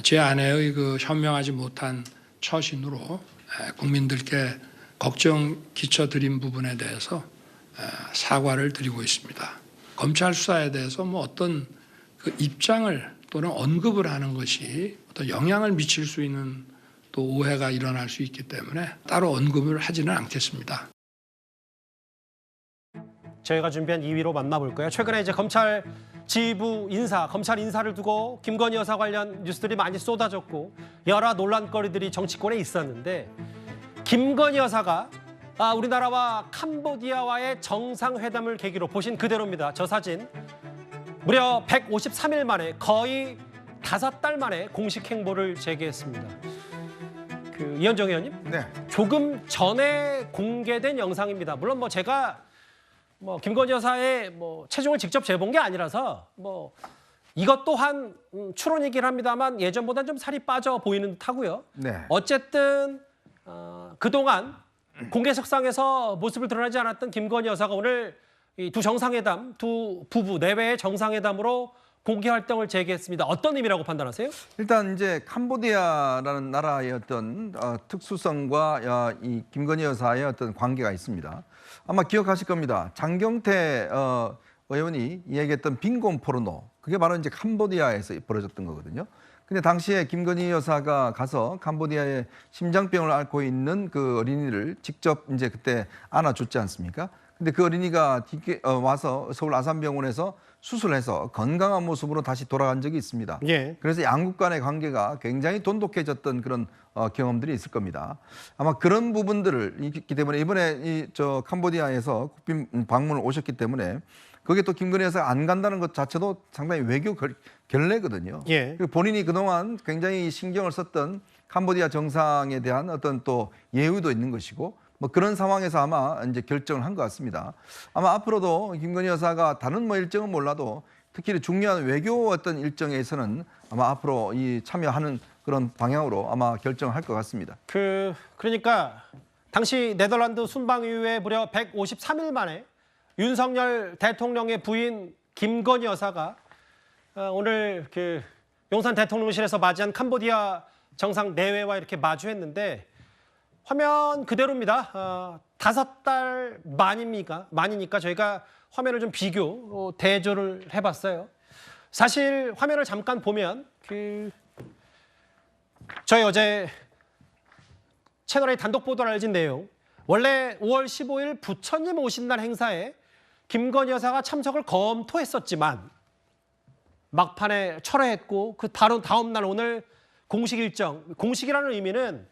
제 아내의 그 현명하지 못한 처신으로 국민들께 걱정 끼쳐드린 부분에 대해서 사과를 드리고 있습니다. 검찰 수사에 대해서 뭐 어떤 그 입장을 또는 언급을 하는 것이 어떤 영향을 미칠 수 있는 또 오해가 일어날 수 있기 때문에 따로 언급을 하지는 않겠습니다. 저희가 준비한 2위로 만나볼까요? 최근에 이제 검찰 지휘부 인사, 검찰 인사를 두고 김건희 여사 관련 뉴스들이 많이 쏟아졌고 여러 논란거리들이 정치권에 있었는데 김건희 여사가 우리나라와 캄보디아와의 정상회담을 계기로 보신 그대로입니다. 저 사진 무려 153일 만에 거의 5달 만에 공식 행보를 재개했습니다. 이현정 의원님, 네. 조금 전에 공개된 영상입니다. 물론 뭐 제가 김건희 여사의 체중을 직접 재본 게 아니라서 이것 또한 추론이긴 합니다만 예전보다는 좀 살이 빠져 보이는 듯하고요. 네. 어쨌든 그동안 공개석상에서 모습을 드러내지 않았던 김건희 여사가 오늘 이 두 정상회담, 두 부부 내외의 정상회담으로 공개 활동을 재개했습니다. 어떤 의미라고 판단하세요? 일단 이제 캄보디아라는 나라의 어떤 특수성과 이 김건희 여사의 어떤 관계가 있습니다. 아마 기억하실 겁니다. 장경태 의원이 이야기했던 빈곤 포르노, 그게 바로 이제 캄보디아에서 벌어졌던 거거든요. 근데 당시에 김건희 여사가 가서 캄보디아에 심장병을 앓고 있는 그 어린이를 직접 이제 그때 안아줬지 않습니까? 근데 그 어린이가 와서 서울 아산병원에서 수술해서 건강한 모습으로 다시 돌아간 적이 있습니다. 예. 그래서 양국 간의 관계가 굉장히 돈독해졌던 그런 경험들이 있을 겁니다. 아마 그런 부분들을 있기 때문에 이번에 캄보디아에서 국빈 방문을 오셨기 때문에 거기에 또 김건희 여사가 안 간다는 것 자체도 상당히 외교 결례거든요. 예. 그리고 본인이 그동안 굉장히 신경을 썼던 캄보디아 정상에 대한 어떤 또 예우도 있는 것이고 그런 상황에서 아마 이제 결정을 한 것 같습니다. 아마 앞으로도 김건희 여사가 다른 일정은 몰라도 특히 중요한 외교 어떤 일정에서는 아마 앞으로 이 참여하는 그런 방향으로 아마 결정을 할 것 같습니다. 그러니까 당시 네덜란드 순방 이후에 무려 153일 만에 윤석열 대통령의 부인 김건희 여사가 오늘 용산 대통령실에서 맞이한 캄보디아 정상 내외와 이렇게 마주했는데 화면 그대로입니다. 5달 만이니까 저희가 화면을 좀 대조를 해봤어요. 사실 화면을 잠깐 보면 저희 어제 채널A 단독 보도를 알려진 내용, 원래 5월 15일 부처님 오신 날 행사에 김건희 여사가 참석을 검토했었지만 막판에 철회했고 그 바로 다음 날 오늘 공식 일정, 공식이라는 의미는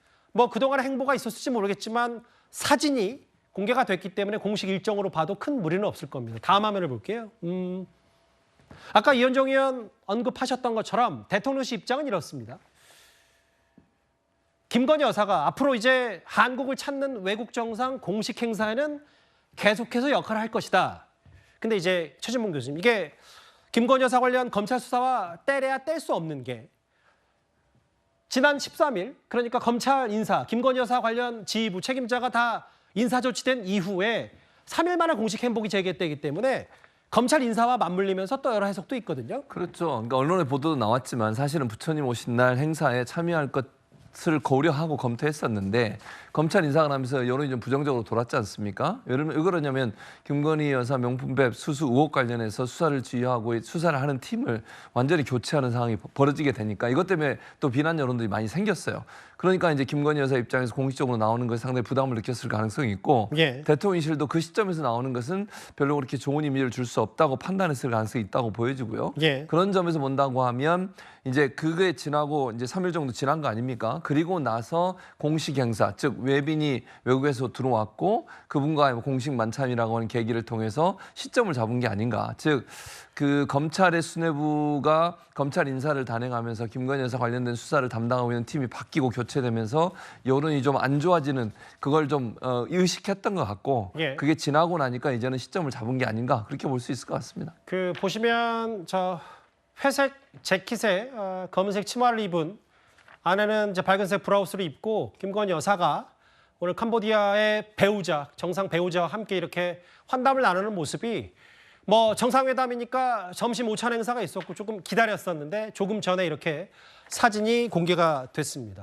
그동안의 행보가 있었을지 모르겠지만 사진이 공개가 됐기 때문에 공식 일정으로 봐도 큰 무리는 없을 겁니다. 다음 화면을 볼게요. 아까 이현정 의원 언급하셨던 것처럼 대통령실 입장은 이렇습니다. 김건희 여사가 앞으로 이제 한국을 찾는 외국 정상 공식 행사에는 계속해서 역할을 할 것이다. 근데 이제 최진봉 교수님, 이게 김건희 여사 관련 검찰 수사와 떼려야 뗄 수 없는 게 지난 13일, 그러니까 검찰 인사, 김건희 여사 관련 지휘부 책임자가 다 인사 조치된 이후에 3일 만에 공식 행복이 재개되기 때문에 검찰 인사와 맞물리면서 또 여러 해석도 있거든요. 그렇죠. 그러니까 언론의 보도도 나왔지만 사실은 부처님 오신 날 행사에 참여할 것을 고려하고 검토했었는데 검찰 인사가 나면서 여론이 좀 부정적으로 돌았지 않습니까? 왜 그러냐면 김건희 여사 명품백 수수 의혹 관련해서 수사를 지휘하고 수사를 하는 팀을 완전히 교체하는 상황이 벌어지게 되니까 이것 때문에 또 비난 여론들이 많이 생겼어요. 그러니까 이제 김건희 여사 입장에서 공식적으로 나오는 것이 상당히 부담을 느꼈을 가능성이 있고 예. 대통령실도 그 시점에서 나오는 것은 별로 그렇게 좋은 이미지를 줄 수 없다고 판단했을 가능성이 있다고 보여지고요. 예. 그런 점에서 본다고 하면 이제 그게 지나고 이제 3일 정도 지난 거 아닙니까? 그리고 나서 공식 행사, 즉 외빈이 외국에서 들어왔고 그분과 공식 만찬이라고 하는 계기를 통해서 시점을 잡은 게 아닌가. 즉 그 검찰의 수뇌부가 검찰 인사를 단행하면서 김건희 여사 관련된 수사를 담당하고 있는 팀이 바뀌고 교체되면서 여론이 좀 안 좋아지는 그걸 좀 의식했던 것 같고 예. 그게 지나고 나니까 이제는 시점을 잡은 게 아닌가 그렇게 볼 수 있을 것 같습니다. 보시면 회색 재킷에 검은색 치마를 입은 안에는 이제 밝은색 브라우스를 입고 김건희 여사가 오늘 캄보디아의 배우자, 정상 배우자와 함께 이렇게 환담을 나누는 모습이 뭐 정상회담이니까 점심 오찬 행사가 있었고 조금 기다렸었는데 조금 전에 이렇게 사진이 공개가 됐습니다.